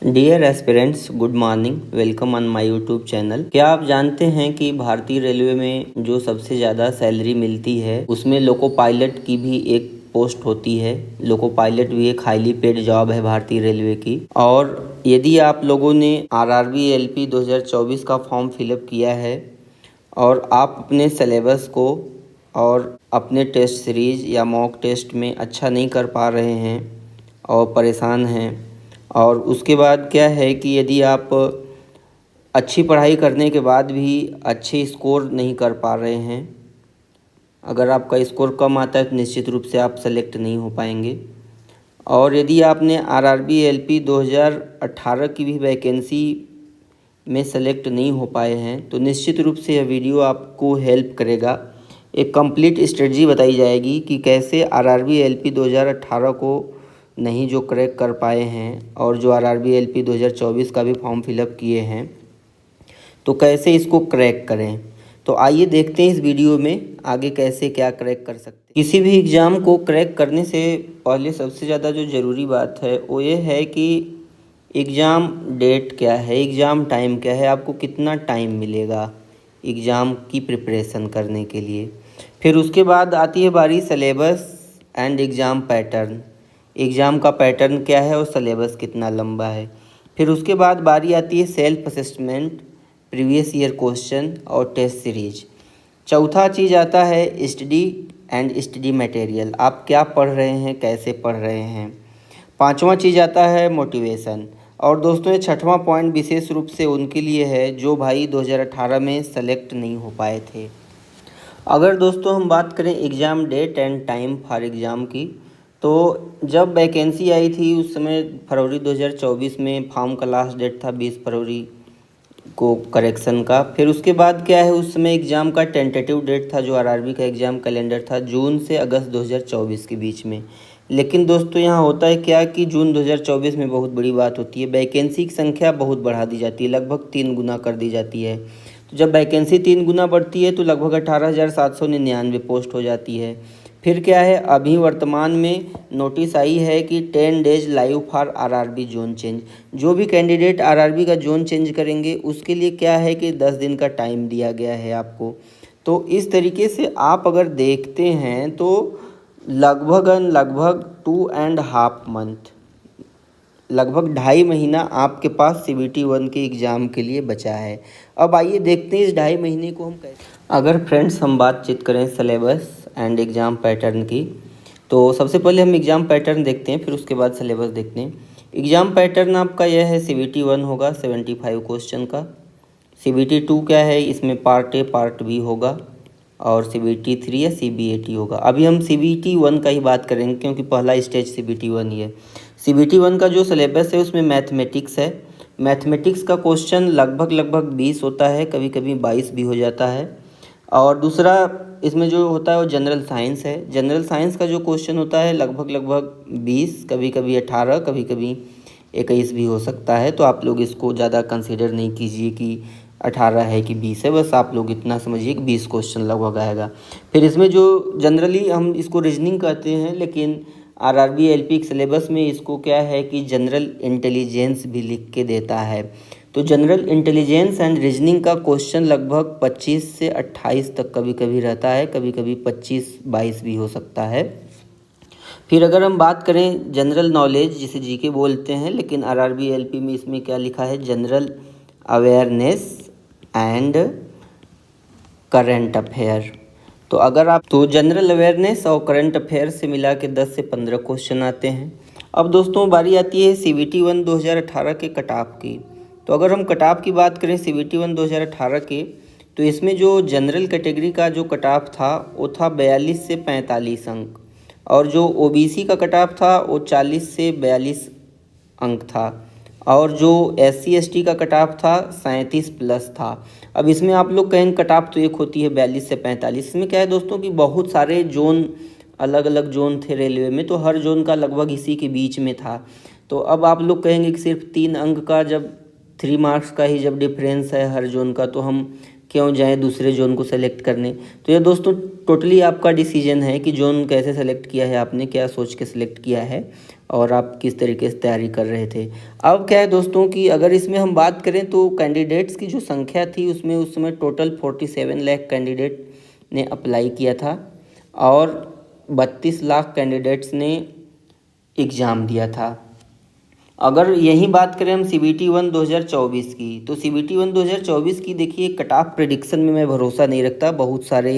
Dear aspirants, good morning. Welcome on my YouTube channel. क्या आप जानते हैं कि भारतीय रेलवे में जो सबसे ज़्यादा सैलरी मिलती है उसमें लोको पायलट की भी एक पोस्ट होती है। लोको पायलट भी एक हाईली पेड जॉब है भारतीय रेलवे की। और यदि आप लोगों ने आरआरबी एलपी 2024 का फॉर्म फिलअप किया है और आप अपने सिलेबस को और अपने टेस्ट सीरीज या मॉक टेस्ट में अच्छा नहीं कर पा रहे हैं और परेशान हैं, और उसके बाद क्या है कि यदि आप अच्छी पढ़ाई करने के बाद भी अच्छे स्कोर नहीं कर पा रहे हैं, अगर आपका स्कोर कम आता है तो निश्चित रूप से आप सेलेक्ट नहीं हो पाएंगे। और यदि आपने आरआरबी एलपी 2018 की भी वैकेंसी में सेलेक्ट नहीं हो पाए हैं तो निश्चित रूप से यह वीडियो आपको हेल्प करेगा। एक कंप्लीट स्ट्रेटजी बताई जाएगी कि कैसे आरआरबी एलपी 2018 को नहीं जो क्रैक कर पाए हैं और जो आरआरबी एलपी 2024 का भी फॉर्म फिलअप किए हैं तो कैसे इसको क्रैक करें। तो आइए देखते हैं इस वीडियो में आगे कैसे क्या क्रैक कर सकते हैं। किसी भी एग्ज़ाम को क्रैक करने से पहले सबसे ज़्यादा जो ज़रूरी बात है वो ये है कि एग्ज़ाम डेट क्या है, एग्ज़ाम टाइम क्या है, आपको कितना टाइम मिलेगा एग्ज़ाम की प्रिपरेशन करने के लिए। फिर उसके बाद आती है बारी syllabus and exam pattern. Exam का पैटर्न क्या है और सिलेबस कितना लंबा है। फिर उसके बाद बारी आती है self assessment, previous year question और टेस्ट सीरीज। चौथा चीज़ आता है स्टडी एंड स्टडी मटेरियल, आप क्या पढ़ रहे हैं, कैसे पढ़ रहे हैं। पांचवा चीज़ आता है मोटिवेशन। और दोस्तों ये छठवां पॉइंट विशेष रूप से उनके लिए है जो भाई 2018 में सेलेक्ट नहीं हो पाए थे। अगर दोस्तों हम बात करें exam date and time for exam की, तो जब वैकेंसी आई थी उस समय फरवरी 2024 में फॉर्म का लास्ट डेट था 20 फरवरी को करेक्शन का। फिर उसके बाद क्या है, उस समय एग्ज़ाम का टेंटेटिव डेट था जो आरआरबी का एग्ज़ाम कैलेंडर था जून से अगस्त 2024 के बीच में। लेकिन दोस्तों यहाँ होता है क्या कि जून 2024 में बहुत बड़ी बात होती है, वैकेंसी की संख्या बहुत बढ़ा दी जाती है, लगभग 3 गुना कर दी जाती है। तो जब वैकेंसी 3 गुना बढ़ती है तो लगभग 18,799 पोस्ट हो जाती है। फिर क्या है, अभी वर्तमान में नोटिस आई है कि 10 days live for RRB zone change. जो भी कैंडिडेट आरआरबी का जोन चेंज करेंगे उसके लिए क्या है कि 10 दिन का टाइम दिया गया है आपको। तो इस तरीके से आप अगर देखते हैं तो लगभग 2.5 मंथ, लगभग 2.5 महीना आपके पास सीबीटी 1 के एग्ज़ाम के लिए बचा है। अब आइए देखते हैं इस 2.5 महीने को हम कैसे। अगर फ्रेंड्स हम बातचीत करें सिलेबस एंड एग्ज़ाम पैटर्न की, तो सबसे पहले हम एग्ज़ाम पैटर्न देखते हैं, फिर उसके बाद सिलेबस देखते हैं। एग्ज़ाम पैटर्न आपका यह है, सीबीटी 1 होगा 75 क्वेश्चन का। सीबीटी 2 क्या है, इसमें पार्ट ए पार्ट बी होगा। और सीबीटी 3 या सीबीएटी होगा। अभी हम सीबीटी 1 का ही बात करेंगे क्योंकि पहला स्टेज सीबीटी 1 ही है। सीबीटी 1 का जो सिलेबस है उसमें मैथमेटिक्स है। मैथमेटिक्स का क्वेश्चन लगभग 20 होता है, कभी कभी 22 भी हो जाता है। और दूसरा इसमें जो होता है वो जनरल साइंस है। जनरल साइंस का जो क्वेश्चन होता है लगभग 20, कभी कभी 18, कभी कभी 21 भी हो सकता है। तो आप लोग इसको ज़्यादा कंसिडर नहीं कीजिए कि 18 है कि 20 है, बस आप लोग इतना समझिए कि 20 क्वेश्चन लगभग आएगा। फिर इसमें जो जनरली हम इसको रीजनिंग कहते हैं, लेकिन आरआरबी एलपी के सिलेबस में इसको क्या है कि जनरल इंटेलिजेंस भी लिख के देता है। तो जनरल इंटेलिजेंस एंड रीजनिंग का क्वेश्चन लगभग 25 से 28 तक कभी कभी रहता है, कभी कभी 25-22 भी हो सकता है। फिर अगर हम बात करें जनरल नॉलेज जिसे जीके बोलते हैं, लेकिन आरआरबी एलपी में इसमें क्या लिखा है, general awareness and current affair. तो अगर आप तो जनरल अवेयरनेस और करंट अफेयर से मिला के 10 से 15 क्वेश्चन आते हैं। अब दोस्तों बारी आती है सीबीटी 1 2018 के कट ऑफ की। तो अगर हम कट ऑफ की बात करें सीबीटी 1 2018 के, तो इसमें जो जनरल कैटेगरी का जो कट ऑफ था वो था 42 से 45 अंक, और जो ओबीसी का कट ऑफ था वो 40 से 42 अंक था, और जो SC ST का कट ऑफ था 37 प्लस था। अब इसमें आप लोग कहेंगे कट ऑफ तो एक होती है 42 से 45, इसमें क्या है दोस्तों कि बहुत सारे जोन, अलग अलग जोन थे रेलवे में, तो हर जोन का लगभग इसी के बीच में था। तो अब आप लोग कहेंगे कि सिर्फ 3 अंक का, जब 3 मार्क्स का ही जब डिफरेंस है हर जोन का, तो हम क्यों जाएं दूसरे जोन को सेलेक्ट करने। तो ये दोस्तों टोटली आपका डिसीजन है कि जोन कैसे सेलेक्ट किया है आपने, क्या सोच के सिलेक्ट किया है। और आप किस तरीके से तैयारी कर रहे थे। अब क्या है दोस्तों कि अगर इसमें हम बात करें तो कैंडिडेट्स की जो संख्या थी उसमें उस समय टोटल 47 लाख कैंडिडेट ने अप्लाई किया था और 32 लाख कैंडिडेट्स ने एग्ज़ाम दिया था। अगर यही बात करें हम CBT 1 2024 की, तो CBT 1 2024 की देखिए कट ऑफ प्रिडिक्शन में मैं भरोसा नहीं रखता। बहुत सारे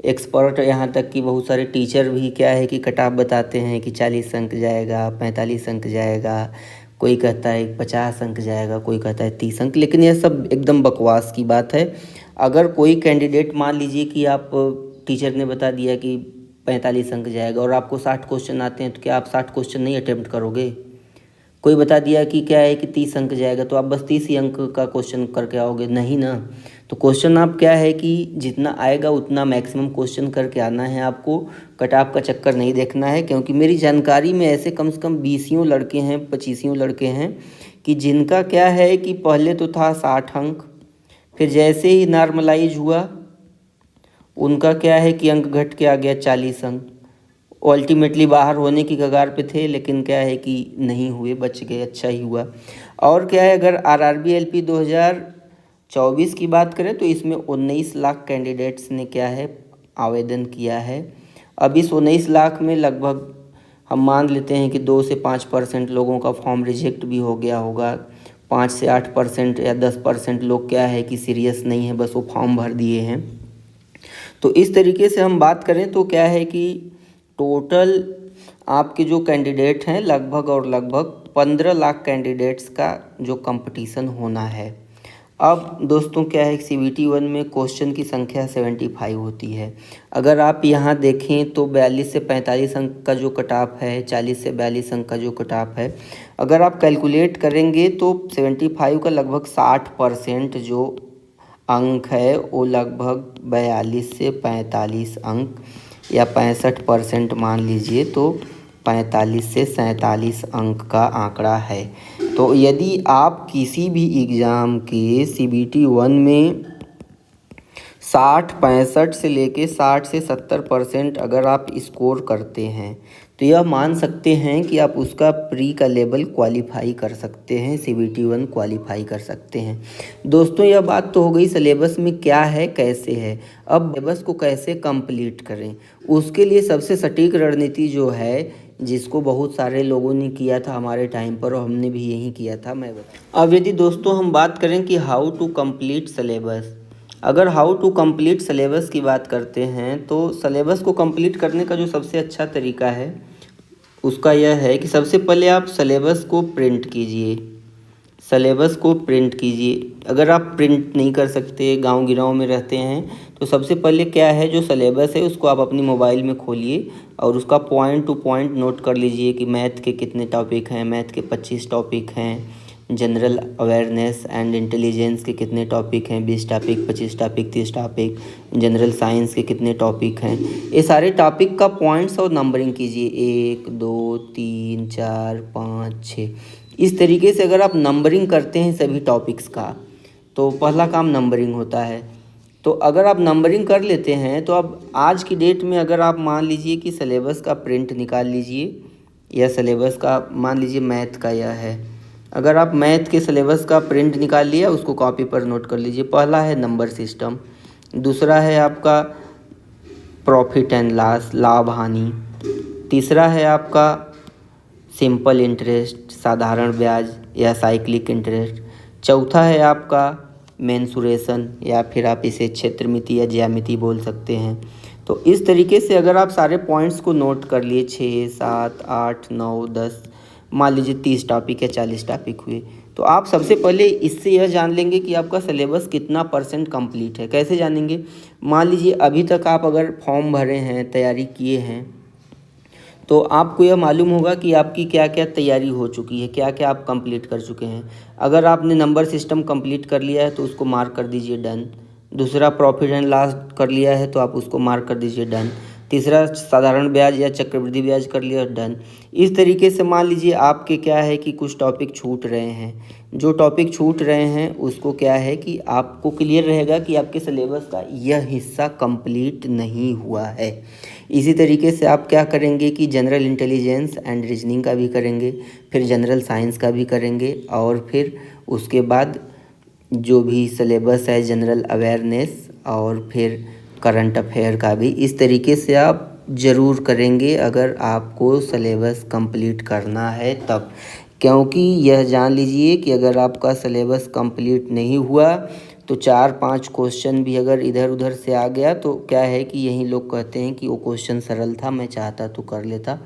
एक्सपर्ट, यहाँ तक कि बहुत सारे टीचर भी क्या है कि कट ऑफ बताते हैं कि 40 अंक जाएगा, 45 अंक जाएगा, कोई कहता है 50 अंक जाएगा, कोई कहता है 30 अंक। लेकिन यह सब एकदम बकवास की बात है। अगर कोई कैंडिडेट, मान लीजिए कि आप, टीचर ने बता दिया कि 45 अंक जाएगा और आपको 60 क्वेश्चन आते हैं, तो क्या आप 60 क्वेश्चन नहीं अटेम्प्ट करोगे? कोई बता दिया कि क्या है कि 30 अंक जाएगा, तो आप बस 30 ही अंक का क्वेश्चन करके आओगे? नहीं ना। तो क्वेश्चन आप क्या है कि जितना आएगा उतना मैक्सिमम क्वेश्चन करके आना है आपको। कट ऑफ का चक्कर नहीं देखना है, क्योंकि मेरी जानकारी में ऐसे कम से कम 20 लड़के हैं, 25 लड़के हैं कि जिनका क्या है कि पहले तो था 60 अंक, फिर जैसे ही नॉर्मलाइज हुआ उनका क्या है कि अंक घट के आ गया 40 अंक। अल्टीमेटली बाहर होने की कगार पे थे, लेकिन क्या है कि नहीं हुए, बच गए, अच्छा ही हुआ। और क्या है, अगर RRB LP 2024 की बात करें तो इसमें 19 लाख कैंडिडेट्स ने क्या है आवेदन किया है। अब इस 19 लाख में लगभग हम मान लेते हैं कि 2 से 5% लोगों का फॉर्म रिजेक्ट भी हो गया होगा। 5 से 8% या 10% लोग क्या है कि सीरियस नहीं है, बस वो फॉर्म भर दिए हैं। तो इस तरीके से हम बात करें तो क्या है कि टोटल आपके जो कैंडिडेट हैं लगभग और लगभग 15 लाख कैंडिडेट्स का जो कंपटीशन होना है। अब दोस्तों क्या है, CBT 1 में क्वेश्चन की संख्या 75 होती है। अगर आप यहाँ देखें तो 42 से 45 अंक का जो कट ऑफ है, 40 से 42 अंक का जो कट ऑफ है, अगर आप कैलकुलेट करेंगे तो 75 का लगभग 60% जो अंक है वो लगभग 42 से 45 अंक या 65% मान लीजिए, तो 45 से 47 अंक का आंकड़ा है। तो यदि आप किसी भी एग्ज़ाम के CBT 1 में 60, 65 से लेके 60 से 70% अगर आप स्कोर करते हैं तो यह मान सकते हैं कि आप उसका प्री का लेवल क्वालिफाई कर सकते हैं, CBT 1 क्वालिफाई कर सकते हैं। दोस्तों यह बात तो हो गई सिलेबस में क्या है, कैसे है। अब सिलेबस को कैसे कंप्लीट करें, उसके लिए सबसे सटीक रणनीति जो है, जिसको बहुत सारे लोगों ने किया था हमारे टाइम पर और हमने भी यही किया था, मैं बता। अब यदि दोस्तों हम बात करें कि हाउ टू कंप्लीट सिलेबस, अगर हाउ टू कंप्लीट सिलेबस की बात करते हैं तो सिलेबस को कंप्लीट करने का जो सबसे अच्छा तरीका है उसका यह है कि सबसे पहले आप सिलेबस को प्रिंट कीजिए। सिलेबस को प्रिंट कीजिए। अगर आप प्रिंट नहीं कर सकते, गांव गिराव में रहते हैं, तो सबसे पहले क्या है, जो सिलेबस है उसको आप अपनी मोबाइल में खोलिए और उसका पॉइंट टू पॉइंट नोट कर लीजिए कि मैथ के कितने टॉपिक हैं। मैथ के 25 टॉपिक हैं। जनरल अवेयरनेस एंड इंटेलिजेंस के कितने टॉपिक हैं, 20 topic, 25 topic, 30 topic. General science के कितने टॉपिक हैं। ये सारे टॉपिक का पॉइंट्स और नंबरिंग कीजिए, 1 2 3 4 5 6। इस तरीके से अगर आप नंबरिंग करते हैं सभी टॉपिक्स का, तो पहला काम नंबरिंग होता है। तो अगर आप नंबरिंग कर लेते हैं तो अब आज की डेट में अगर आप मान लीजिए कि सिलेबस का प्रिंट निकाल लीजिए, या सिलेबस का मान लीजिए मैथ का यह है, अगर आप मैथ के सिलेबस का प्रिंट निकाल लिया, उसको कॉपी पर नोट कर लीजिए। पहला है नंबर सिस्टम, दूसरा है आपका प्रॉफिट एंड लॉस, लाभ हानि, तीसरा है आपका सिंपल इंटरेस्ट, साधारण ब्याज या साइक्लिक इंटरेस्ट, चौथा है आपका मेंसुरेशन या फिर आप इसे क्षेत्रमिति या ज्यामिति बोल सकते हैं। तो इस तरीके से अगर आप सारे पॉइंट्स को नोट कर लिए, 6 7 8 9 10, मान लीजिए 30 टॉपिक या 40 टॉपिक हुए, तो आप सबसे पहले इससे यह जान लेंगे कि आपका सिलेबस कितना % कंप्लीट है। कैसे जानेंगे, मान लीजिए अभी तक आप अगर फॉर्म भरे हैं, तैयारी किए हैं, तो आपको यह मालूम होगा कि आपकी क्या क्या तैयारी हो चुकी है, क्या क्या आप कंप्लीट कर चुके हैं। अगर आपने नंबर सिस्टम कंप्लीट कर लिया है तो उसको मार्क कर दीजिए डन। दूसरा प्रॉफिट एंड लॉस कर लिया है तो आप उसको मार्क कर दीजिए डन। तीसरा साधारण ब्याज या चक्रवृद्धि ब्याज कर लिया, डन। इस तरीके से मान लीजिए आपके क्या है कि कुछ टॉपिक छूट रहे हैं, जो टॉपिक छूट रहे हैं उसको क्या है कि आपको क्लियर रहेगा कि आपके सिलेबस का यह हिस्सा कंप्लीट नहीं हुआ है। इसी तरीके से आप क्या करेंगे कि जनरल इंटेलिजेंस एंड रीजनिंग का भी करेंगे, फिर जनरल साइंस का भी करेंगे, और फिर उसके बाद जो भी सिलेबस है जनरल अवेयरनेस और फिर करंट अफेयर का भी। इस तरीके से आप ज़रूर करेंगे अगर आपको सिलेबस कंप्लीट करना है तब, क्योंकि यह जान लीजिए कि अगर आपका सिलेबस कंप्लीट नहीं हुआ तो 4-5 क्वेश्चन भी अगर इधर उधर से आ गया तो क्या है कि यही लोग कहते हैं कि वो क्वेश्चन सरल था, मैं चाहता तो कर लेता,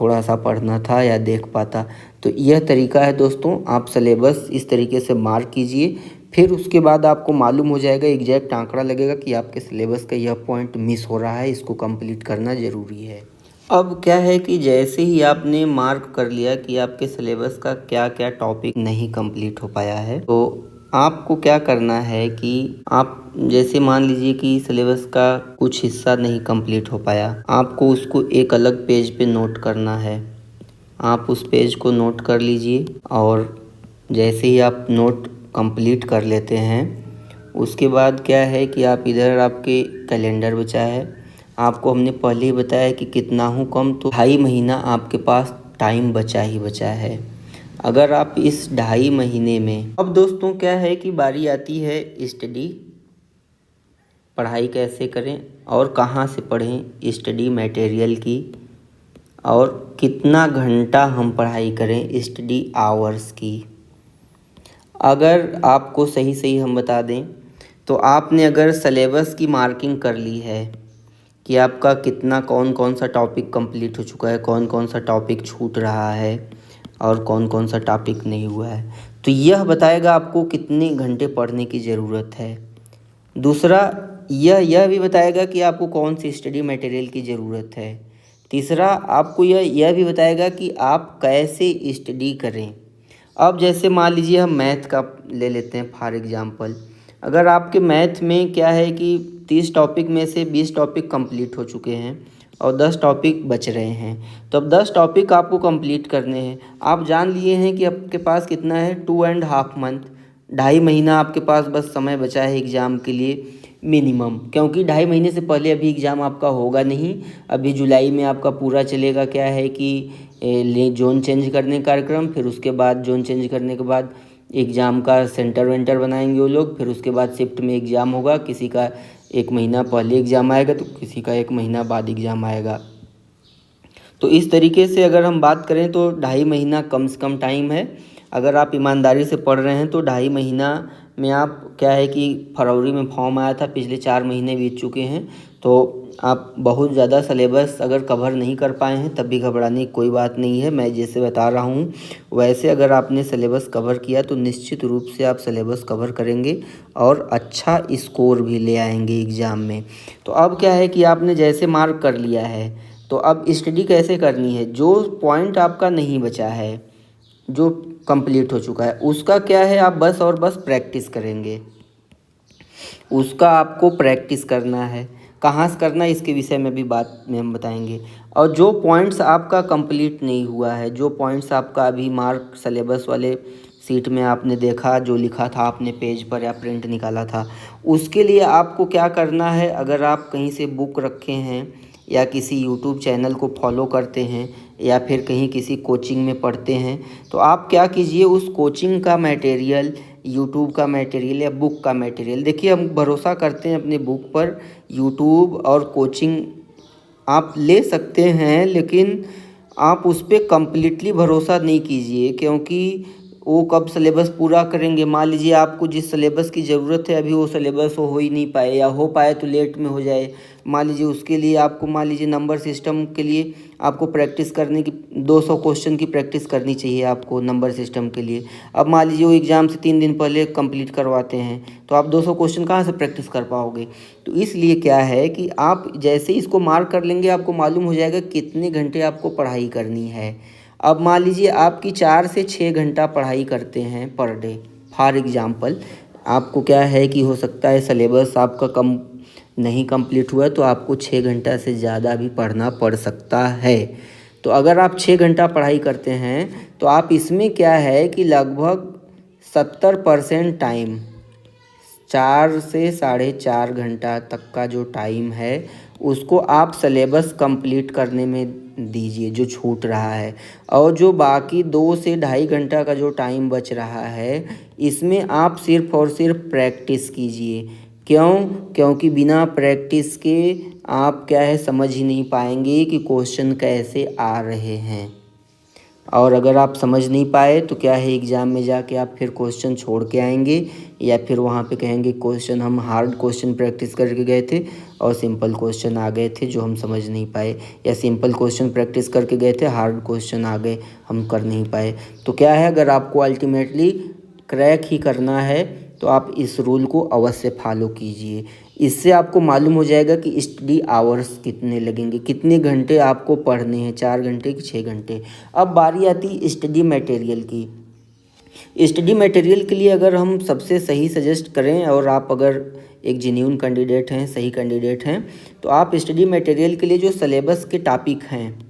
थोड़ा सा पढ़ना था या देख पाता। तो यह तरीका है दोस्तों, आप सिलेबस इस तरीके से मार्क कीजिए, फिर उसके बाद आपको मालूम हो जाएगा, एग्जैक्ट आंकड़ा लगेगा कि आपके सिलेबस का यह पॉइंट मिस हो रहा है, इसको कंप्लीट करना ज़रूरी है। अब क्या है कि जैसे ही आपने मार्क कर लिया कि आपके सिलेबस का क्या क्या टॉपिक नहीं कंप्लीट हो पाया है, तो आपको क्या करना है कि आप जैसे मान लीजिए कि सिलेबस का कुछ हिस्सा नहीं कंप्लीट हो पाया, आपको उसको एक अलग पेज पे नोट करना है। आप उस पेज को नोट कर लीजिए, और जैसे ही आप नोट कंप्लीट कर लेते हैं उसके बाद क्या है कि आप इधर आपके कैलेंडर बचा है, आपको हमने पहले ही बताया कि कितना हूँ कम, तो 2.5 महीना आपके पास टाइम बचा ही बचा है। अगर आप इस 2.5 महीने में, अब दोस्तों क्या है कि बारी आती है स्टडी, पढ़ाई कैसे करें और कहाँ से पढ़ें स्टडी मटेरियल की, और कितना घंटा हम पढ़ाई करें स्टडी आवर्स की। अगर आपको सही सही हम बता दें तो आपने अगर सिलेबस की मार्किंग कर ली है कि आपका कितना कौन कौन सा टॉपिक कंप्लीट हो चुका है, कौन कौन सा टॉपिक छूट रहा है और कौन कौन सा टॉपिक नहीं हुआ है, तो यह बताएगा आपको कितने घंटे पढ़ने की ज़रूरत है। दूसरा, यह भी बताएगा कि आपको कौन सी स्टडी मटेरियल की ज़रूरत है। तीसरा, आपको यह भी बताएगा कि आप कैसे स्टडी करें। अब जैसे मान लीजिए हम मैथ का ले लेते हैं फॉर एग्ज़ाम्पल, अगर आपके मैथ में क्या है कि 30 टॉपिक में से 20 टॉपिक कंप्लीट हो चुके हैं और 10 टॉपिक बच रहे हैं, तो अब 10 टॉपिक आपको कंप्लीट करने हैं। आप जान लिए हैं कि आपके पास कितना है, 2.5 मंथ, 2.5 महीना आपके पास बस समय बचा है एग्ज़ाम के लिए मिनिमम, क्योंकि 2.5 महीने से पहले अभी एग्ज़ाम आपका होगा नहीं। अभी जुलाई में आपका पूरा चलेगा क्या है कि जोन चेंज करने का कार्यक्रम, फिर उसके बाद जोन चेंज करने के बाद एग्ज़ाम का सेंटर वेंटर बनाएंगे वो लोग, फिर उसके बाद शिफ्ट में एग्ज़ाम होगा, किसी का 1 महीना पहले एग्ज़ाम आएगा तो किसी का 1 महीना बाद एग्ज़ाम आएगा। तो इस तरीके से अगर हम बात करें तो 2.5 महीना कम से कम टाइम है। अगर आप ईमानदारी से पढ़ रहे हैं तो 2.5 महीना में आप क्या है कि फरवरी में फॉर्म आया था, पिछले 4 महीने बीत चुके हैं, तो आप बहुत ज़्यादा सिलेबस अगर कवर नहीं कर पाए हैं तब भी घबराने की कोई बात नहीं है। मैं जैसे बता रहा हूँ वैसे अगर आपने सिलेबस कवर किया तो निश्चित रूप से आप सिलेबस कवर करेंगे और अच्छा स्कोर भी ले आएंगे एग्ज़ाम में। तो अब क्या है कि आपने जैसे मार्क कर लिया है, तो अब स्टडी कैसे करनी है। जो पॉइंट आपका नहीं बचा है, जो कंप्लीट हो चुका है, उसका क्या है आप बस और बस प्रैक्टिस करेंगे, उसका आपको प्रैक्टिस करना है। कहाँ से करना है इसके विषय में भी बात में हम बताएंगे। और जो पॉइंट्स आपका कंप्लीट नहीं हुआ है, जो पॉइंट्स आपका अभी मार्क सिलेबस वाले सीट में आपने देखा, जो लिखा था आपने पेज पर या प्रिंट निकाला था, उसके लिए आपको क्या करना है। अगर आप कहीं से बुक रखे हैं या किसी यूट्यूब चैनल को फॉलो करते हैं या फिर कहीं किसी कोचिंग में पढ़ते हैं, तो आप क्या कीजिए, उस कोचिंग का मटेरियल, यूट्यूब का मटेरियल या बुक का मटेरियल, देखिए हम भरोसा करते हैं अपने बुक पर, यूट्यूब और कोचिंग आप ले सकते हैं, लेकिन आप उस पर कम्प्लीटली भरोसा नहीं कीजिए, क्योंकि वो कब सिलेबस पूरा करेंगे। मान लीजिए आपको जिस सिलेबस की ज़रूरत है अभी वो सिलेबस हो ही नहीं पाए, या हो पाए तो लेट में हो जाए। मान लीजिए उसके लिए आपको, मान लीजिए नंबर सिस्टम के लिए आपको प्रैक्टिस करने की 200 क्वेश्चन की प्रैक्टिस करनी चाहिए आपको नंबर सिस्टम के लिए। अब मान लीजिए वो एग्ज़ाम से 3 दिन पहले कंप्लीट करवाते हैं, तो आप 200 क्वेश्चन कहाँ से प्रैक्टिस कर पाओगे। तो इसलिए क्या है कि आप जैसे ही इसको मार्क कर लेंगे आपको मालूम हो जाएगा कितने घंटे आपको पढ़ाई करनी है। अब मान लीजिए आपकी 4 से 6 घंटा पढ़ाई करते हैं पर डे, फॉर एग्ज़ाम्पल, आपको क्या है कि हो सकता है सिलेबस आपका कम नहीं कंप्लीट हुआ तो आपको 6 घंटा से ज़्यादा भी पढ़ना पड़ सकता है। तो अगर आप 6 घंटा पढ़ाई करते हैं तो आप इसमें क्या है कि लगभग 70% टाइम 4 से 4.5 घंटा तक का जो टाइम है उसको आप सिलेबस कंप्लीट करने में दीजिए जो छूट रहा है। और जो बाकी 2 से 2.5 घंटा का जो टाइम बच रहा है इसमें आप सिर्फ़ और सिर्फ प्रैक्टिस कीजिए। क्यों? क्योंकि बिना प्रैक्टिस के आप क्या है समझ ही नहीं पाएंगे कि क्वेश्चन कैसे आ रहे हैं। और अगर आप समझ नहीं पाए तो क्या है एग्ज़ाम में जाके आप फिर क्वेश्चन छोड़ के आएंगे या फिर वहाँ पे कहेंगे क्वेश्चन हम हार्ड क्वेश्चन प्रैक्टिस करके गए थे और सिंपल क्वेश्चन आ गए थे जो हम समझ नहीं पाए, या सिंपल क्वेश्चन प्रैक्टिस करके गए थे हार्ड क्वेश्चन आ गए हम कर नहीं पाए। तो क्या है अगर आपको अल्टीमेटली क्रैक ही करना है तो आप इस रूल को अवश्य फॉलो कीजिए। इससे आपको मालूम हो जाएगा कि स्टडी आवर्स कितने लगेंगे, कितने घंटे आपको पढ़ने हैं, 4 घंटे कि 6 घंटे। अब बारी आती स्टडी मटेरियल की। स्टडी मटेरियल के लिए अगर हम सबसे सही सजेस्ट करें और आप अगर एक जेन्युइन कैंडिडेट हैं, सही कैंडिडेट हैं, तो आप स्टडी मटेरियल के लिए जो सिलेबस के टॉपिक हैं,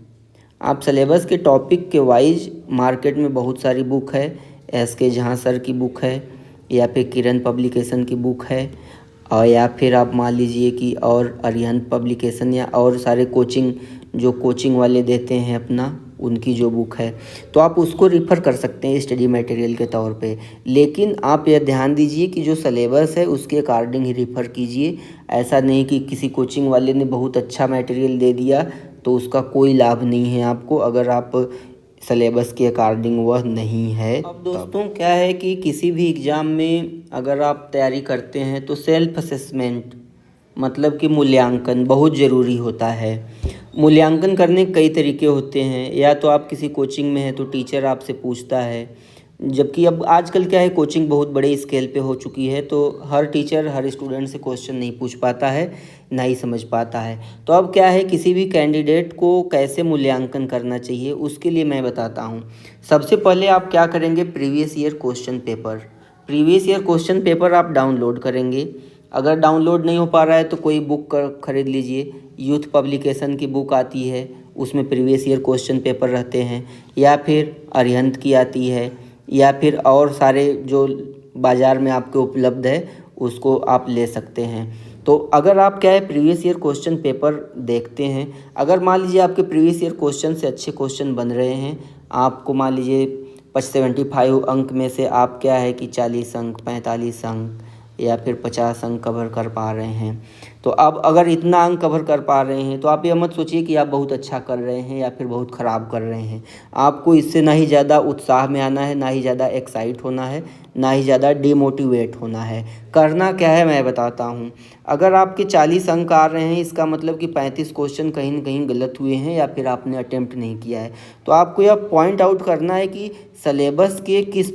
आप सिलेबस के टॉपिक के वाइज मार्केट में बहुत सारी बुक है, SK जहाँ सर की बुक है या फिर किरण पब्लिकेशन की बुक है, और या फिर आप मान लीजिए कि और अरिहंत पब्लिकेशन या और सारे कोचिंग वाले देते हैं अपना उनकी जो बुक है, तो आप उसको रिफ़र कर सकते हैं स्टडी मटेरियल के तौर पे। लेकिन आप यह ध्यान दीजिए कि जो सिलेबस है उसके अकॉर्डिंग ही रिफ़र कीजिए। ऐसा नहीं कि किसी कोचिंग वाले ने बहुत अच्छा मटेरियल दे दिया तो उसका कोई लाभ नहीं है आपको, अगर आप सिलेबस के अकॉर्डिंग वह नहीं है। अब दोस्तों क्या है कि किसी भी एग्ज़ाम में अगर आप तैयारी करते हैं तो सेल्फ असेसमेंट मतलब कि मूल्यांकन बहुत ज़रूरी होता है। मूल्यांकन करने के कई तरीके होते हैं, या तो आप किसी कोचिंग में हैं तो टीचर आपसे पूछता है, जबकि अब आजकल क्या है कोचिंग बहुत बड़े स्केल पे हो चुकी है तो हर टीचर हर स्टूडेंट से क्वेश्चन नहीं पूछ पाता है, ना ही समझ पाता है। तो अब क्या है किसी भी कैंडिडेट को कैसे मूल्यांकन करना चाहिए उसके लिए मैं बताता हूँ। सबसे पहले आप क्या करेंगे, प्रीवियस ईयर क्वेश्चन पेपर आप डाउनलोड करेंगे। अगर डाउनलोड नहीं हो पा रहा है तो कोई बुक खरीद लीजिए, यूथ पब्लिकेशन की बुक आती है उसमें प्रीवियस ईयर क्वेश्चन पेपर रहते हैं, या फिर अरिहंत की आती है, या फिर और सारे जो बाज़ार में आपके उपलब्ध है उसको आप ले सकते हैं। तो अगर आप क्या है प्रीवियस ईयर क्वेश्चन पेपर देखते हैं, अगर मान लीजिए आपके प्रीवियस ईयर क्वेश्चन से अच्छे क्वेश्चन बन रहे हैं, आपको मान लीजिए 75 अंक में से आप क्या है कि 40 अंक 45 अंक या फिर 50 अंक कवर कर पा रहे हैं, तो अब अगर इतना अंक कवर कर पा रहे हैं तो आप ये मत सोचिए कि आप बहुत अच्छा कर रहे हैं या फिर बहुत ख़राब कर रहे हैं। आपको इससे ना ही ज़्यादा उत्साह में आना है, ना ही ज़्यादा एक्साइट होना है, ना ही ज़्यादा डिमोटिवेट होना है। करना क्या है मैं बताता हूँ। अगर आपके 40 अंक आ रहे हैं इसका मतलब कि 35 क्वेश्चन कहीं न कहीं गलत हुए हैं या फिर आपने अटेम्प्ट नहीं किया है। तो आपको यह पॉइंट आउट करना है कि सिलेबस के किस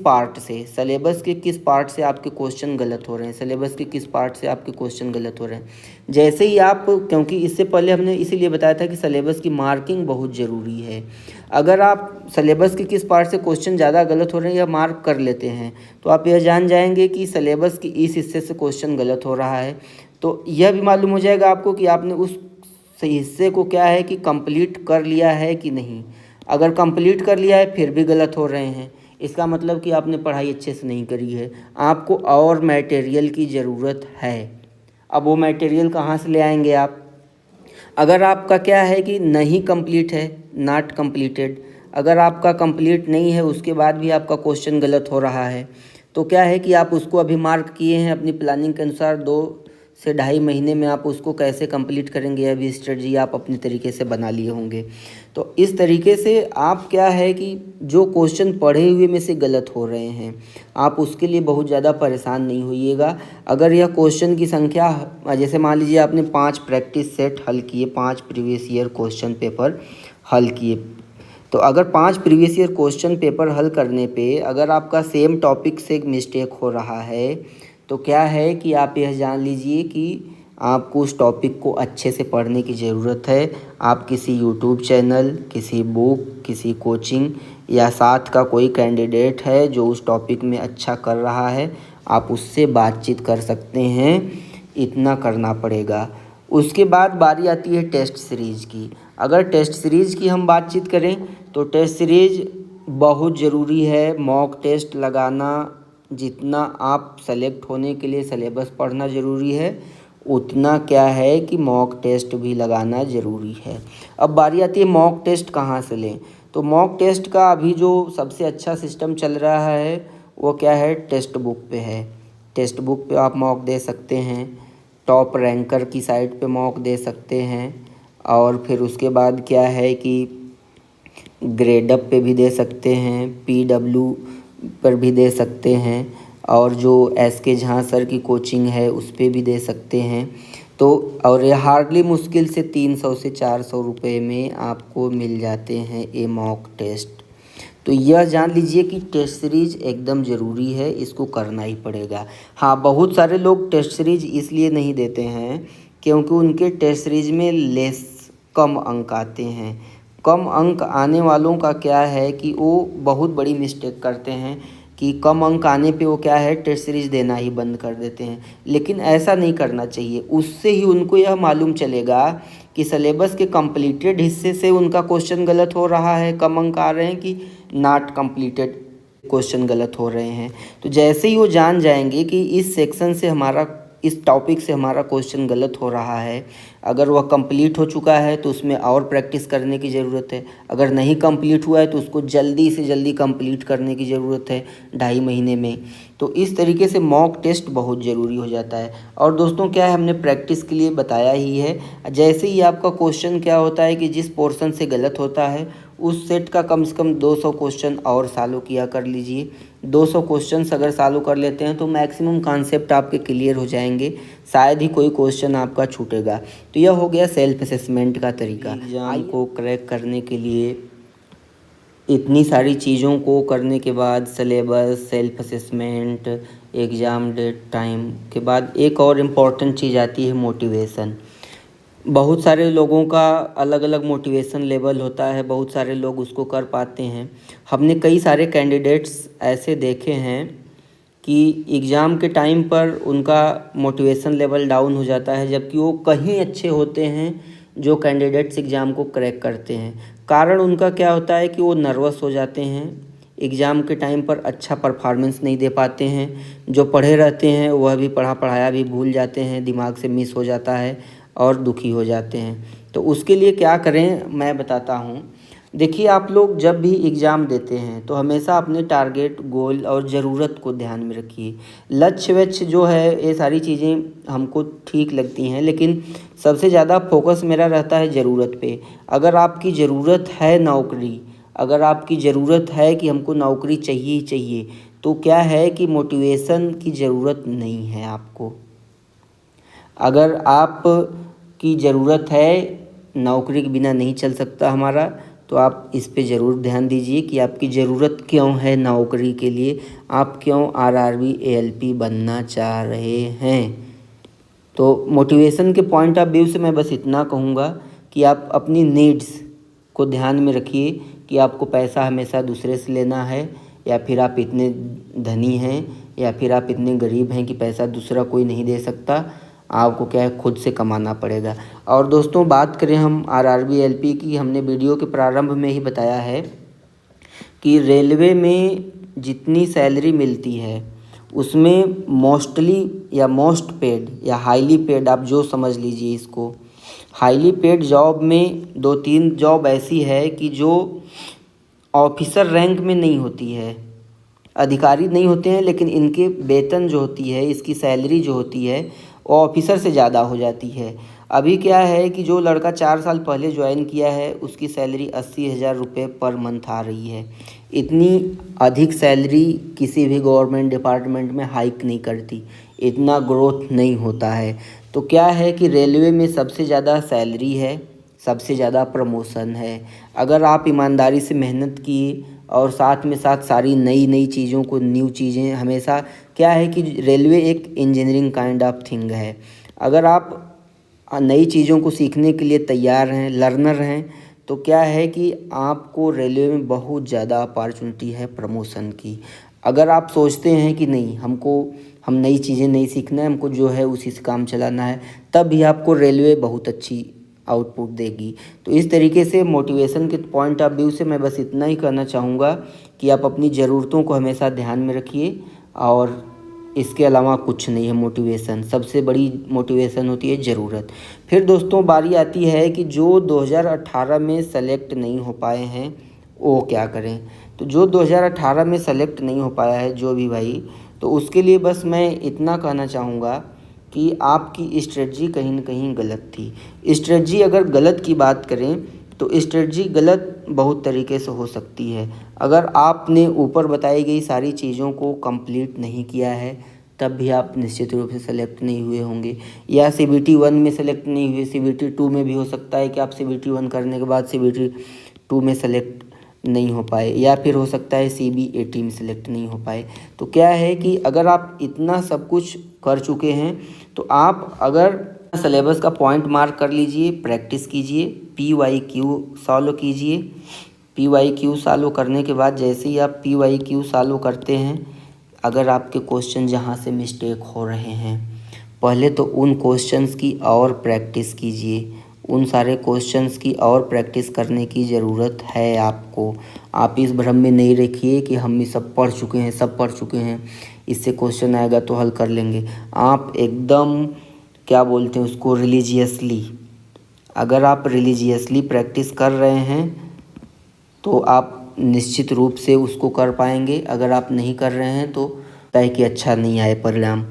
पार्ट से आपके क्वेश्चन गलत हो रहे हैं, सिलेबस के किस पार्ट से आपके क्वेश्चन गलत हो रहे हैं। जैसे ही आप, क्योंकि इससे पहले हमने इसीलिए बताया था कि सिलेबस की मार्किंग बहुत ज़रूरी है। अगर आप सिलेबस के किस पार्ट से क्वेश्चन ज़्यादा गलत हो रहे हैं या मार्क कर लेते हैं तो आप यह जान जाएंगे कि सिलेबस की इस हिस्से से क्वेश्चन गलत हो रहा है। तो यह भी मालूम हो जाएगा आपको कि आपने उस हिस्से को क्या है कि कंप्लीट कर लिया है कि नहीं। अगर कंप्लीट कर लिया है फिर भी गलत हो रहे हैं, इसका मतलब कि आपने पढ़ाई अच्छे से नहीं करी है, आपको और मटेरियल की ज़रूरत है। अब वो मटेरियल कहाँ से ले आएंगे आप? अगर आपका क्या है कि नहीं कंप्लीट है, नॉट कंप्लीटेड, अगर आपका कंप्लीट नहीं है उसके बाद भी आपका क्वेश्चन गलत हो रहा है तो क्या है कि आप उसको अभी मार्क किए हैं अपनी प्लानिंग के अनुसार, 2 से 2.5 महीने में आप उसको कैसे कंप्लीट करेंगे यह भी स्ट्रेटजी आप अपने तरीके से बना लिए होंगे। तो इस तरीके से आप क्या है कि जो क्वेश्चन पढ़े हुए में से गलत हो रहे हैं आप उसके लिए बहुत ज़्यादा परेशान नहीं होइएगा। अगर यह क्वेश्चन की संख्या, जैसे मान लीजिए आपने 5 प्रैक्टिस सेट हल किए, 5 प्रीवियस ईयर क्वेश्चन पेपर हल किए, तो अगर 5 प्रीवियस ईयर क्वेश्चन पेपर हल करने पे अगर आपका सेम टॉपिक से एक मिस्टेक हो रहा है तो क्या है कि आप यह जान लीजिए कि आपको उस टॉपिक को अच्छे से पढ़ने की ज़रूरत है। आप किसी यूट्यूब चैनल, किसी बुक, किसी कोचिंग या साथ का कोई कैंडिडेट है जो उस टॉपिक में अच्छा कर रहा है, आप उससे बातचीत कर सकते हैं, इतना करना पड़ेगा। उसके बाद बारी आती है टेस्ट सीरीज़ की। अगर टेस्ट सीरीज़ की हम बातचीत करें तो टेस्ट सीरीज़ बहुत ज़रूरी है। मॉक टेस्ट लगाना, जितना आप सेलेक्ट होने के लिए सिलेबस पढ़ना ज़रूरी है, उतना क्या है कि मॉक टेस्ट भी लगाना ज़रूरी है। अब बारी आती है मॉक टेस्ट कहाँ से लें। तो मॉक टेस्ट का अभी जो सबसे अच्छा सिस्टम चल रहा है वो क्या है, टेस्ट बुक पे है। टेस्ट बुक पे आप मॉक दे सकते हैं, टॉप रैंकर की साइट पे मॉक दे सकते हैं, और फिर उसके बाद क्या है कि ग्रेडअप पे भी दे सकते हैं, पीडब्ल्यू पर भी दे सकते हैं, और जो एसके झा सर की कोचिंग है उस पे भी दे सकते हैं। तो और ये हार्डली मुश्किल से 300 से 400 रुपये में आपको मिल जाते हैं ये मॉक टेस्ट। तो यह जान लीजिए कि टेस्ट सीरीज़ एकदम ज़रूरी है, इसको करना ही पड़ेगा। हाँ, बहुत सारे लोग टेस्ट सीरीज़ इसलिए नहीं देते हैं क्योंकि उनके टेस्ट सीरीज़ में कम अंक आते हैं। कम अंक आने वालों का क्या है कि वो बहुत बड़ी मिस्टेक करते हैं कि कम अंक आने पे वो क्या है, टेस्ट सीरीज़ देना ही बंद कर देते हैं। लेकिन ऐसा नहीं करना चाहिए। उससे ही उनको यह मालूम चलेगा कि सिलेबस के कंप्लीटेड हिस्से से उनका क्वेश्चन गलत हो रहा है, कम अंक आ रहे हैं, कि नॉट कंप्लीटेड क्वेश्चन गलत हो रहे हैं। तो जैसे ही वो जान जाएंगे कि इस सेक्शन से हमारा, इस टॉपिक से हमारा क्वेश्चन गलत हो रहा है, अगर वह कंप्लीट हो चुका है तो उसमें और प्रैक्टिस करने की ज़रूरत है, अगर नहीं कंप्लीट हुआ है तो उसको जल्दी से जल्दी कंप्लीट करने की ज़रूरत है 2.5 महीने में। तो इस तरीके से मॉक टेस्ट बहुत ज़रूरी हो जाता है। और दोस्तों क्या है, हमने प्रैक्टिस के लिए बताया ही है। जैसे ही आपका क्वेश्चन क्या होता है कि जिस पोर्शन से गलत होता है उस सेट का कम से कम 200 क्वेश्चन और सॉल्व किया कर लीजिए। 200 क्वेश्चंस अगर सॉल्व कर लेते हैं तो मैक्सिमम कॉन्सेप्ट आपके क्लियर हो जाएंगे, शायद ही कोई क्वेश्चन आपका छूटेगा। तो यह हो गया सेल्फ असेसमेंट का तरीका। एग्ज़ाम को क्रैक करने के लिए इतनी सारी चीज़ों को करने के बाद, syllabus, self assessment, exam date, time के बाद एक और इम्पॉर्टेंट चीज़ आती है, मोटिवेशन। बहुत सारे लोगों का अलग अलग मोटिवेशन लेवल होता है, बहुत सारे लोग उसको कर पाते हैं। हमने कई सारे कैंडिडेट्स ऐसे देखे हैं कि एग्ज़ाम के टाइम पर उनका मोटिवेशन लेवल डाउन हो जाता है, जबकि वो कहीं अच्छे होते हैं जो कैंडिडेट्स एग्ज़ाम को क्रैक करते हैं। कारण उनका क्या होता है कि वो नर्वस हो जाते हैं, एग्ज़ाम के टाइम पर अच्छा परफॉर्मेंस नहीं दे पाते हैं, जो पढ़े रहते हैं वह भी पढ़ाया भी भूल जाते हैं, दिमाग से मिस हो जाता है और दुखी हो जाते हैं। तो उसके लिए क्या करें मैं बताता हूँ। देखिए, आप लोग जब भी एग्ज़ाम देते हैं तो हमेशा अपने टारगेट, गोल और ज़रूरत को ध्यान में रखिए। लक्ष्य वक्ष्य जो है ये सारी चीज़ें हमको ठीक लगती हैं, लेकिन सबसे ज़्यादा फोकस मेरा रहता है ज़रूरत पे। अगर आपकी ज़रूरत है नौकरी, अगर आपकी ज़रूरत है कि हमको नौकरी चाहिए ही चाहिए, तो क्या है कि मोटिवेशन की ज़रूरत नहीं है आपको। अगर आप की ज़रूरत है, नौकरी के बिना नहीं चल सकता हमारा, तो आप इस पे ज़रूर ध्यान दीजिए कि आपकी ज़रूरत क्यों है नौकरी के लिए, आप क्यों आरआरबी एएलपी बनना चाह रहे हैं। तो मोटिवेशन के पॉइंट ऑफ व्यू से मैं बस इतना कहूँगा कि आप अपनी नीड्स को ध्यान में रखिए कि आपको पैसा हमेशा दूसरे से लेना है, या फिर आप इतने धनी हैं, या फिर आप इतने गरीब हैं कि पैसा दूसरा कोई नहीं दे सकता, आपको क्या है खुद से कमाना पड़ेगा। और दोस्तों बात करें हम आरआरबी एलपी की, हमने वीडियो के प्रारंभ में ही बताया है कि रेलवे में जितनी सैलरी मिलती है उसमें मोस्टली या मोस्ट पेड या हाईली पेड, आप जो समझ लीजिए इसको, हाईली पेड जॉब में 2-3 जॉब ऐसी है कि जो ऑफिसर रैंक में नहीं होती है, अधिकारी नहीं होते हैं, लेकिन इनके वेतन जो होती है, इसकी सैलरी जो होती है वो ऑफिसर से ज़्यादा हो जाती है। अभी क्या है कि जो लड़का 4 साल पहले ज्वाइन किया है उसकी सैलरी 80,000 रुपये पर मंथ आ रही है। इतनी अधिक सैलरी किसी भी गवर्नमेंट डिपार्टमेंट में हाइक नहीं करती, इतना ग्रोथ नहीं होता है। तो क्या है कि रेलवे में सबसे ज़्यादा सैलरी है, सबसे ज़्यादा प्रमोशन है। अगर आप ईमानदारी से मेहनत किए और साथ में साथ सारी नई नई चीज़ों को, न्यू चीज़ें, हमेशा क्या है कि रेलवे एक इंजीनियरिंग काइंड ऑफ थिंग है। अगर आप नई चीज़ों को सीखने के लिए तैयार हैं, लर्नर हैं, तो क्या है कि आपको रेलवे में बहुत ज़्यादा अपॉर्चुनिटी है प्रमोशन की। अगर आप सोचते हैं कि नहीं, हमको हम नई चीज़ें नहीं सीखना है, हमको जो है उसी से काम चलाना है, तब भी आपको रेलवे बहुत अच्छी आउटपुट देगी। तो इस तरीके से मोटिवेशन के पॉइंट ऑफ व्यू से मैं बस इतना ही कहना चाहूँगा कि आप अपनी ज़रूरतों को हमेशा ध्यान में रखिए, और इसके अलावा कुछ नहीं है मोटिवेशन। सबसे बड़ी मोटिवेशन होती है ज़रूरत। फिर दोस्तों बारी आती है कि जो 2018 में सेलेक्ट नहीं हो पाए हैं वो क्या करें। तो जो 2018 में सेलेक्ट नहीं हो पाया है जो भी भाई, तो उसके लिए बस मैं इतना कहना चाहूँगा कि आपकी स्ट्रेटजी कहीं न कहीं गलत थी। स्ट्रेटजी अगर गलत की बात करें तो स्ट्रेटजी गलत बहुत तरीके से हो सकती है। अगर आपने ऊपर बताई गई सारी चीज़ों को कंप्लीट नहीं किया है तब भी आप निश्चित रूप से सेलेक्ट नहीं हुए होंगे, या CBT 1 में सेलेक्ट नहीं हुए, CBT 2 में भी हो सकता है कि आप CBT 1 करने के बाद CBT 2 में सेलेक्ट नहीं हो पाए, या फिर हो सकता है CBAT में सेलेक्ट नहीं हो पाए। तो क्या है कि अगर आप इतना सब कुछ कर चुके हैं तो आप अगर सिलेबस का पॉइंट मार्क कर लीजिए, प्रैक्टिस कीजिए, PYQ सॉल्व कीजिए। PYQ सॉल्व करने के बाद जैसे ही आप PYQ सॉल्व करते हैं, अगर आपके क्वेश्चन जहाँ से मिस्टेक हो रहे हैं, पहले तो उन क्वेश्चंस की और प्रैक्टिस कीजिए। उन सारे क्वेश्चंस की और प्रैक्टिस करने की ज़रूरत है आपको। आप इस भ्रम में नहीं रखिए कि हम ये सब पढ़ चुके हैं, इससे क्वेश्चन आएगा तो हल कर लेंगे। आप एकदम क्या बोलते हैं उसको, रिलीजियसली, अगर आप रिलीजियसली प्रैक्टिस कर रहे हैं तो आप निश्चित रूप से उसको कर पाएंगे। अगर आप नहीं कर रहे हैं तो तय कि अच्छा नहीं आए परिणाम।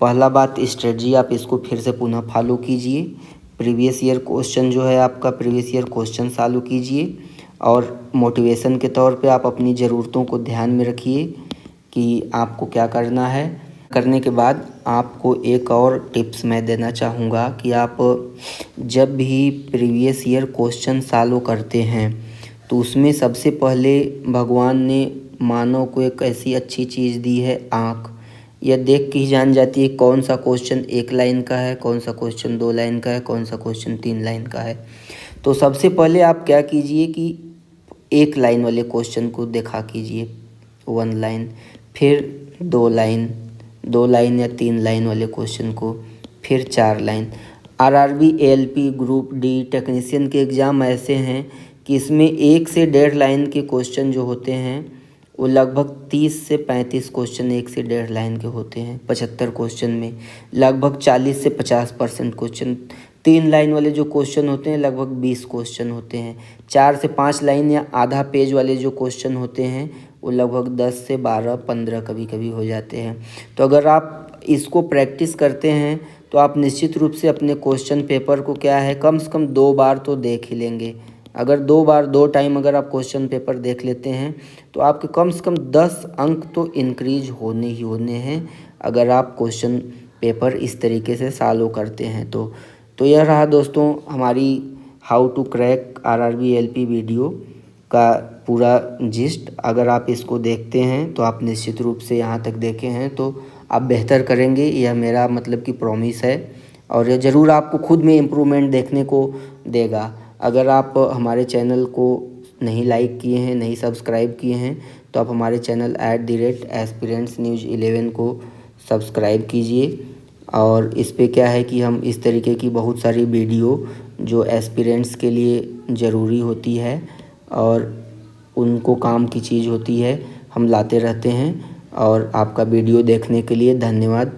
पहला बात स्ट्रेटजी, आप इसको फिर से पुनः फॉलो कीजिए। प्रीवियस ईयर क्वेश्चन जो है आपका, प्रीवियस ईयर क्वेश्चन सॉल्व कीजिए, और मोटिवेशन के तौर पे आप अपनी ज़रूरतों को ध्यान में रखिए कि आपको क्या करना है। करने के बाद आपको एक और टिप्स मैं देना चाहूँगा कि आप जब भी प्रीवियस ईयर क्वेश्चन सॉल्व करते हैं तो उसमें सबसे पहले भगवान ने मानव को एक ऐसी अच्छी चीज़ दी है, आँख। यह देख के ही जान जाती है कौन सा क्वेश्चन 1 लाइन का है, कौन सा क्वेश्चन 2 लाइन का है, कौन सा क्वेश्चन 3 लाइन का है। तो सबसे पहले आप क्या कीजिए कि 1 लाइन वाले क्वेश्चन को देखा कीजिए, 1 लाइन, फिर 2 लाइन या 3 लाइन वाले क्वेश्चन को, फिर 4 line. RRB ALP group D technician के एग्ज़ाम ऐसे हैं कि इसमें 1 से 1.5 लाइन के क्वेश्चन जो होते हैं वो लगभग 30 से 35 क्वेश्चन 1 से 1.5 लाइन के होते हैं। 75 क्वेश्चन में लगभग 40 से 50% क्वेश्चन। 3 लाइन वाले जो क्वेश्चन होते हैं लगभग 20 क्वेश्चन होते हैं। 4 से 5 लाइन या आधा पेज वाले जो क्वेश्चन होते हैं वो लगभग 10 से 12-15 कभी कभी हो जाते हैं। तो अगर आप इसको प्रैक्टिस करते हैं तो आप निश्चित रूप से अपने क्वेश्चन पेपर को क्या है, कम से कम 2 बार तो देख ही लेंगे। अगर 2 बार 2 टाइम अगर आप क्वेश्चन पेपर देख लेते हैं तो आपके कम से कम 10 अंक तो इंक्रीज होने ही होने हैं, अगर आप क्वेश्चन पेपर इस तरीके से सॉल्व करते हैं तो यह रहा दोस्तों हमारी how to crack RRB ALP video का पूरा जिस्ट। अगर आप इसको देखते हैं तो आप निश्चित रूप से यहाँ तक देखे हैं तो आप बेहतर करेंगे, यह मेरा मतलब कि प्रॉमिस है, और यह ज़रूर आपको खुद में इम्प्रूवमेंट देखने को देगा। अगर आप हमारे चैनल को नहीं लाइक किए हैं, नहीं सब्सक्राइब किए हैं, तो आप हमारे चैनल @aspirants news 11 को सब्सक्राइब कीजिए। और इस पे क्या है कि हम इस तरीके की बहुत सारी वीडियो जो एस्पिरेंट्स के लिए ज़रूरी होती है और उनको काम की चीज़ होती है, हम लाते रहते हैं। और आपका वीडियो देखने के लिए धन्यवाद।